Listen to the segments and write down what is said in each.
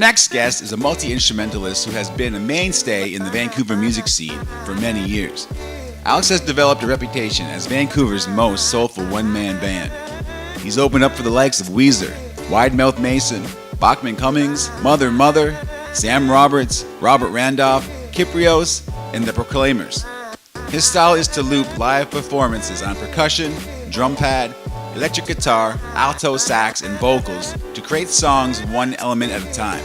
next guest is a multi-instrumentalist who has been a mainstay in the Vancouver music scene for many years. Alex has developed a reputation as Vancouver's most soulful one-man band. He's opened up for the likes of Weezer, Wide Mouth Mason, Bachman Cummings, Mother, Sam Roberts, Robert Randolph, Kyprios, and the Proclaimers. His style is to loop live performances on percussion, drum pad, electric guitar, alto sax, and vocals to create songs one element at a time.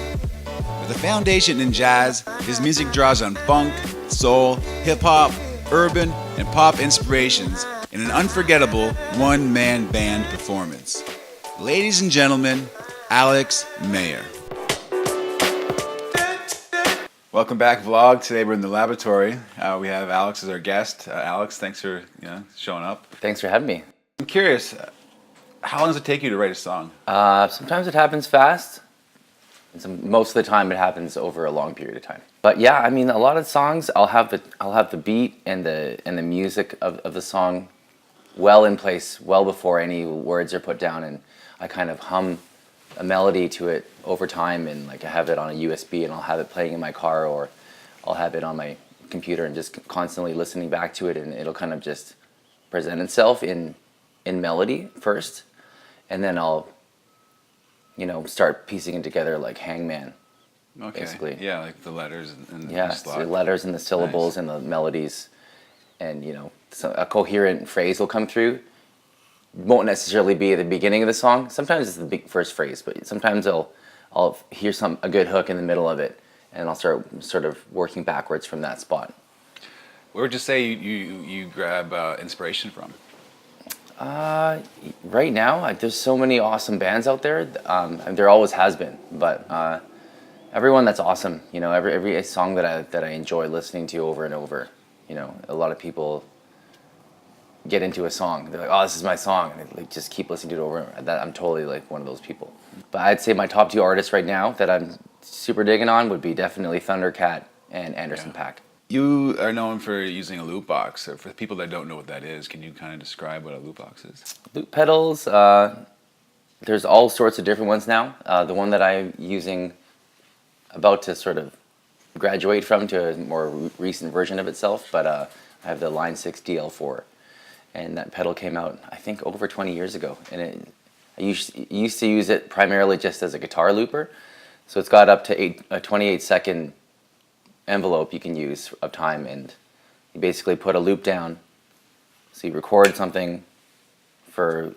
With a foundation in jazz, his music draws on funk, soul, hip-hop, urban, and pop inspirations in an unforgettable one-man band performance. Ladies and gentlemen, Alex Maher. Welcome back, vlog. Today we're in the laboratory. We have Alex as our guest. Alex, thanks for showing up. Thanks for having me. I'm curious, how long does it take you to write a song? Sometimes it happens fast, and most of the time it happens over a long period of time. But yeah, I mean, a lot of songs, I'll have the beat and the music of the song well in place, well before any words are put down, and I kind of hum a melody to it over time, and like I have it on a USB, and I'll have it playing in my car, or I'll have it on my computer, and just constantly listening back to it, and it'll kind of just present itself in melody first. And then I'll, start piecing it together like Hangman, basically. Yeah, like the letters and the letters and the syllables. Nice. And the melodies, and so a coherent phrase will come through. Won't necessarily be at the beginning of the song. Sometimes it's the first phrase, but sometimes I'll hear a good hook in the middle of it, and I'll start sort of working backwards from that spot. Where would you say you grab inspiration from? Right now, there's so many awesome bands out there. And there always has been, but everyone that's awesome. Every song that I enjoy listening to over and over. A lot of people get into a song. They're like, "Oh, this is my song," and they just keep listening to it over and over. I'm totally like one of those people. But I'd say my top two artists right now that I'm super digging on would be definitely Thundercat and Anderson .Paak. You are known for using a loop box. So for people that don't know what that is, can you kind of describe what a loop box is? Loop pedals, there's all sorts of different ones now. The one that I'm using, about to sort of graduate from to a more recent version of itself, but I have the Line 6 DL4. And that pedal came out, I think, over 20 years ago. And I used to use it primarily just as a guitar looper. So it's got up to a 28-second envelope you can use of time, and you basically put a loop down. So you record something for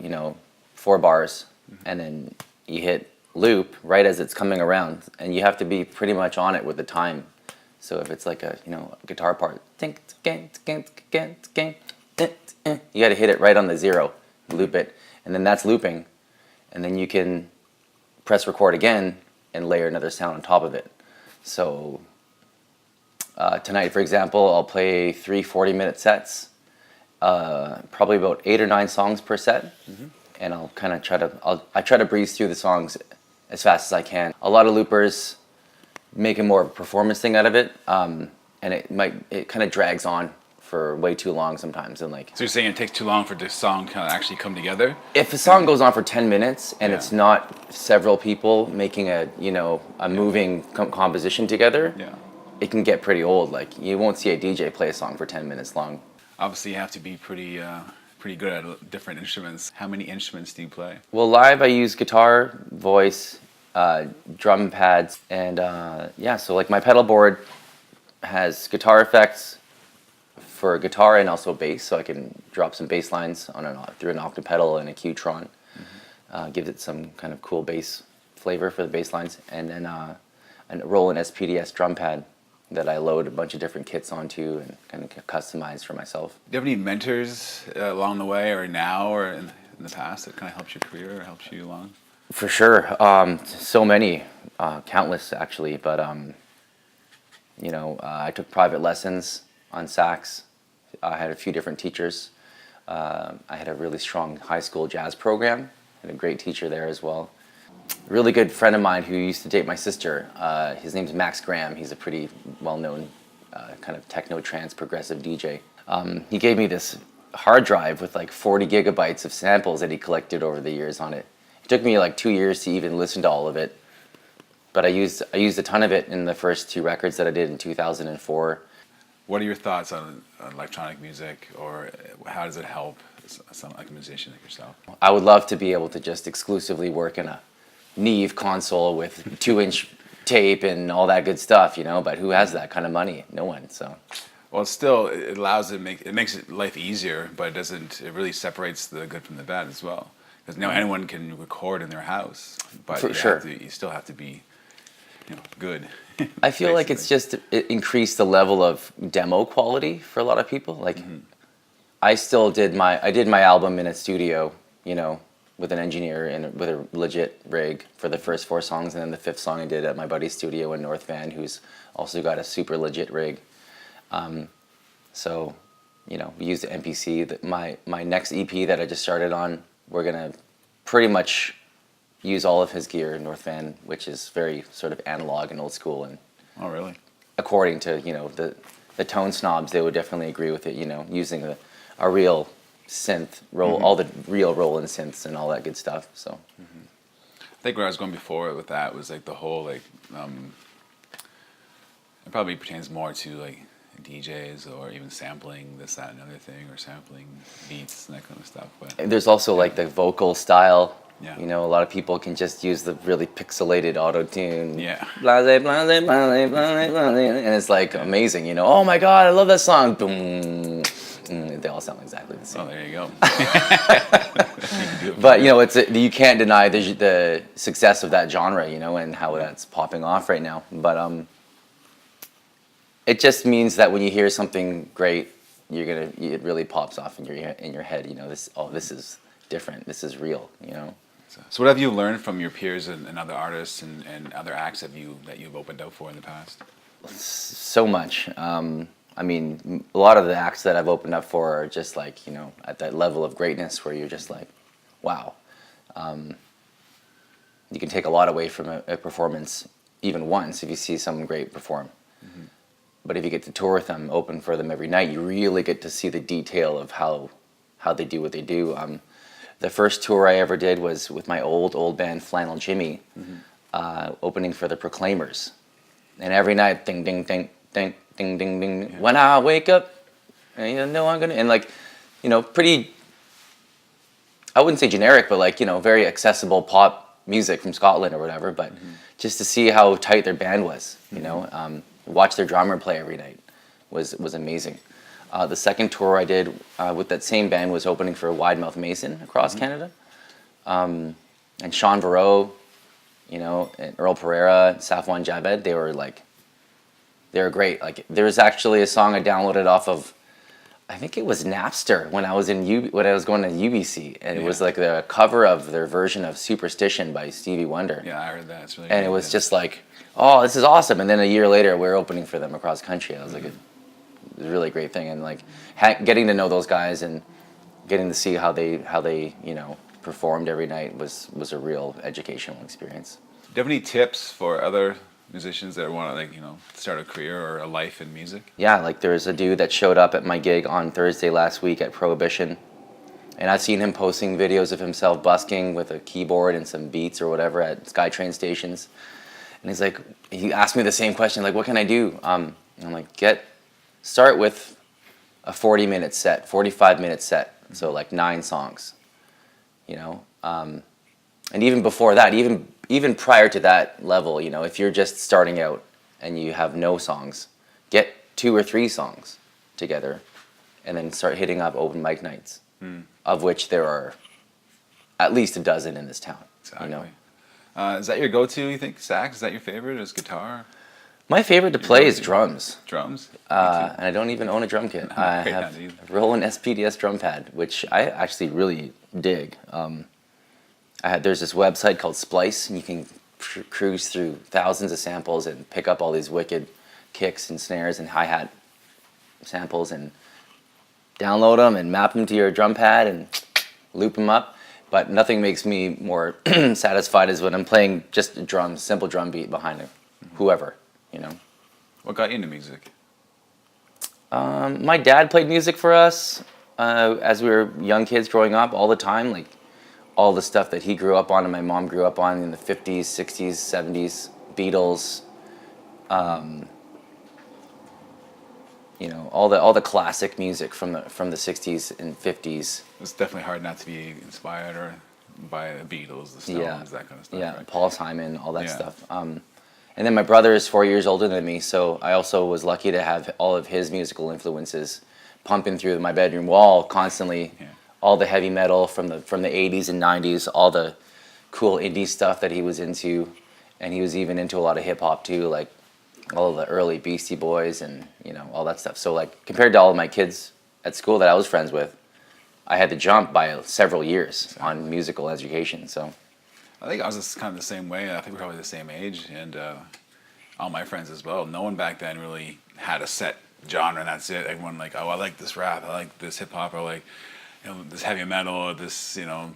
4 bars, and then you hit loop right as it's coming around, and you have to be pretty much on it with the time. So if it's like a guitar part, you got to hit it right on the 0, loop it, and then that's looping, and then you can press record again and layer another sound on top of it. So tonight, for example, I'll play 3 40-minute sets, probably about 8 or 9 songs per set, and I'll kind of try to breeze through the songs as fast as I can. A lot of loopers make a more performance thing out of it, and it kind of drags on for way too long sometimes, and like. So you're saying it takes too long for this song to kind of actually come together? If a song goes on for 10 minutes and it's not several people making a moving composition together. Yeah. It can get pretty old. Like, you won't see a DJ play a song for 10 minutes long. Obviously, you have to be pretty good at different instruments. How many instruments do you play? Well, live I use guitar, voice, drum pads, and so like my pedal board has guitar effects for guitar and also bass, so I can drop some bass lines through an octave pedal and a Q-tron. Gives it some kind of cool bass flavor for the bass lines, and then I roll an SPDS drum pad that I load a bunch of different kits onto and kind of customize for myself. Do you have any mentors along the way, or now, or in the past, that kind of helped your career or helped you along? For sure. So many, countless actually, but I took private lessons on sax. I had a few different teachers. I had a really strong high school jazz program. I had a great teacher there as well. A really good friend of mine who used to date my sister, his name's Max Graham. He's a pretty well-known kind of techno-trance progressive DJ. He gave me this hard drive with like 40 gigabytes of samples that he collected over the years on it. It took me like 2 years to even listen to all of it. but I used a ton of it in the first 2 records that I did in 2004. What are your thoughts on electronic music, or how does it help someone like a musician like yourself? I would love to be able to just exclusively work in a Neve console with 2-inch tape and all that good stuff, you know. But who has that kind of money? No one. So. Well, still, it allows it makes life easier, but it doesn't. It really separates the good from the bad as well. Because now anyone can record in their house, but For sure. you still have to be, good. I feel like it's just it increased the level of demo quality for a lot of people. Like, I did my album in a studio, with an engineer and with a legit rig for the first 4 songs, and then the 5th song I did at my buddy's studio in North Van, who's also got a super legit rig. So, we used the MPC. That my next EP that I just started on, we're gonna pretty much use all of his gear in North Van, which is very sort of analog and old school. And Oh, really? according to the tone snobs, they would definitely agree with it. Using a real synth roll, all the real Roland synths and all that good stuff. So. I think where I was going before with that was like the whole it probably pertains more to like DJs or even sampling this, that, and other thing, or sampling beats and that kind of stuff. But There's also like the vocal style. Yeah. A lot of people can just use the really pixelated auto tune. Yeah. Blase, blase, blase, blase, blase, and it's like amazing. Oh my God, I love that song. Boom. They all sound exactly the same. Oh, there you go. But you can't deny the success of that genre, and how that's popping off right now. But it just means that when you hear something great, it really pops off in your head. This is different. This is real. So what have you learned from your peers and other artists and other acts that you've opened up for in the past? So much. I mean, a lot of the acts that I've opened up for are just like, at that level of greatness where you're just like, wow. You can take a lot away from a performance even once if you see someone great perform. But if you get to tour with them, open for them every night, you really get to see the detail of how they do what they do. The first tour I ever did was with my old band Flannel Jimmy, opening for the Proclaimers. And every night, ding, ding, ding, ding, ding, ding, ding. Yeah. When I wake up, I'm gonna, and pretty, I wouldn't say generic, but very accessible pop music from Scotland or whatever. But just to see how tight their band was, watch their drummer play every night was amazing. The second tour I did with that same band was opening for Wide Mouth Mason across Canada. And Sean Varro, and Earl Pereira, Safwan Jabed, they were great. There was actually a song I downloaded off of, I think it was Napster when I was going to UBC, and it was like the cover of their version of Superstition by Stevie Wonder. Yeah, I heard that. It's really and good, it was just like, oh, this is awesome. And then a year later, we were opening for them across country. I was like, it was a really great thing, and getting to know those guys and getting to see how they performed every night was a real educational experience. Do you have any tips for other musicians that want to start a career or a life in music? Yeah, there's a dude that showed up at my gig on Thursday last week at Prohibition, and I've seen him posting videos of himself busking with a keyboard and some beats or whatever at SkyTrain stations. And he asked me the same question, what can I do? And I'm like, start with a 40-minute set, 45-minute set, so 9 songs, and even before that, even prior to that level, if you're just starting out and you have no songs, get 2 or 3 songs together, and then start hitting up open mic nights, of which there are at least a dozen in this town. Exactly. Is that your go-to, you think? Sax? Is that your favorite? Or is guitar? My favorite to play is drums. Drums? And I don't even own a drum kit. I have a Roland SPDS drum pad, which I actually really dig. There's this website called Splice, and you can cruise through thousands of samples and pick up all these wicked kicks and snares and hi-hat samples and download them and map them to your drum pad and loop them up. But nothing makes me more satisfied is when I'm playing just a drum, simple drum beat behind whoever, What got you into music? My dad played music for us as we were young kids growing up all the time, all the stuff that he grew up on and my mom grew up on in the 50s, 60s, 70s, Beatles, you know, all the classic music from the 60s and 50s. It's definitely hard not to be inspired or by the Beatles, the Stones, that kind of stuff. Yeah, right? Paul Simon, all that Yeah. stuff. And then my brother is 4 years older than me, so I also was lucky to have all of his musical influences pumping through my bedroom wall constantly. Yeah. All the heavy metal from the 80s and 90s, all the cool indie stuff that he was into, and he was even into a lot of hip hop too, like all of the early Beastie Boys and, you know, all that stuff. So like compared to all of my kids at school that I was friends with, I had to jump by several years on musical education. So I think I was just kind of the same way. I think we're probably the same age, and all my friends as well. No one back then really had a set genre, and that's it. Everyone like, oh, I like this rap, I like this hip hop, or like, you know, this heavy metal, or this, you know,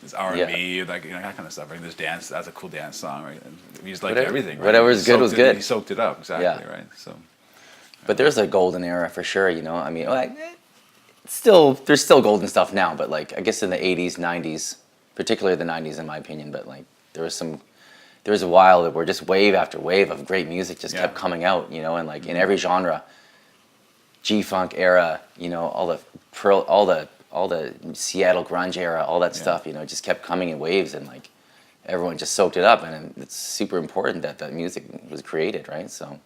this R&B, like, you know, that kind of stuff. Right? This dance, that's a cool dance song, right? And we just liked everything. Right? Whatever was good was good. He soaked it up, exactly, right? So, but there's a golden era for sure, you know. I mean, like, there's still golden stuff now, but like I guess in the 80s, 90s, particularly the 90s in my opinion, but like there was a while that where just wave after wave of great music just kept coming out, you know, and like in every genre, G-funk era, you know, all the Seattle grunge era, all that stuff, you know, just kept coming in waves, and like everyone just soaked it up, and it's super important that that music was created, right? So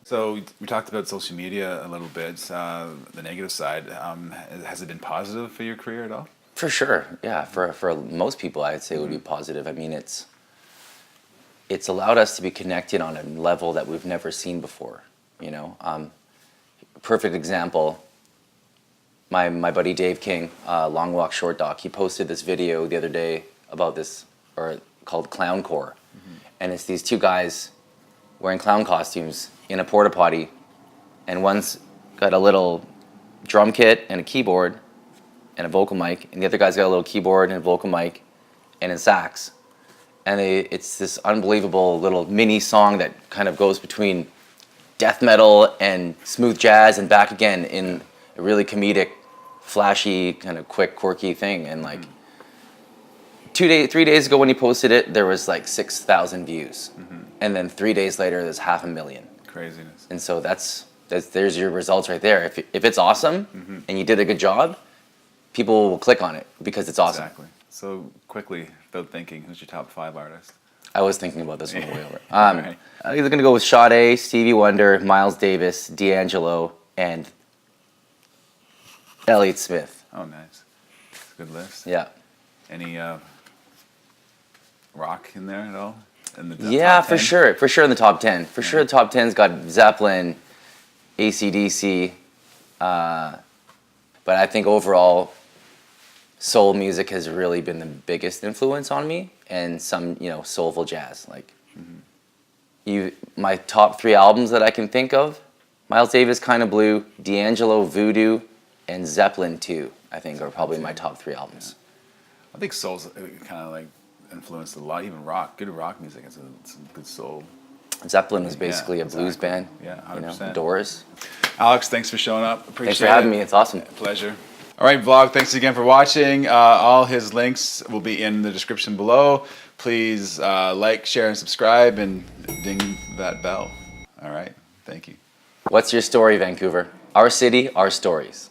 we talked about social media a little bit, the negative side. Has it been positive for your career at all? For sure, yeah. For most people, I'd say it would be positive. I mean, it's allowed us to be connected on a level that we've never seen before. You know, perfect example. My buddy Dave King, Long Walk Short Doc, he posted this video the other day about this, or called Clowncore, and it's these two guys wearing clown costumes in a porta potty, and one's got a little drum kit and a keyboard and a vocal mic, and the other guy's got a little keyboard and a vocal mic and a sax. And it's this unbelievable little mini song that kind of goes between death metal and smooth jazz and back again in a really comedic, flashy, kind of quick, quirky thing. And like 3 days ago when he posted it, there was like 6,000 views. And then 3 days later, there's 500,000. Craziness. And so there's your results right there. If it's awesome and you did a good job, people will click on it because it's awesome. Exactly. So quickly, without thinking, who's your top 5 artists? I was thinking about this one way over. Right. I'm either going to go with Sade, Stevie Wonder, Miles Davis, D'Angelo, and Elliott Smith. Oh, nice. That's a good list. Yeah. Any rock in there at all? In the Yeah, top 10? for sure. For sure in the top 10. For sure the top 10's got Zeppelin, AC/DC. But I think overall, soul music has really been the biggest influence on me, and some, you know, soulful jazz. Like, my top 3 albums that I can think of: Miles Davis, Kinda Blue, D'Angelo, Voodoo, and Zeppelin 2. I think are probably my top 3 albums. Yeah. I think soul's kind of like influenced a lot, even rock. Good rock music is some good soul. Zeppelin was basically a blues band. Yeah, 100%. You know, Doors. Alex, thanks for showing up. Appreciate Thanks for having me. It's awesome. Pleasure. All right, vlog, thanks again for watching. All his links will be in the description below. Please like, share, and subscribe, and ding that bell. All right, thank you. What's your story, Vancouver? Our city, our stories.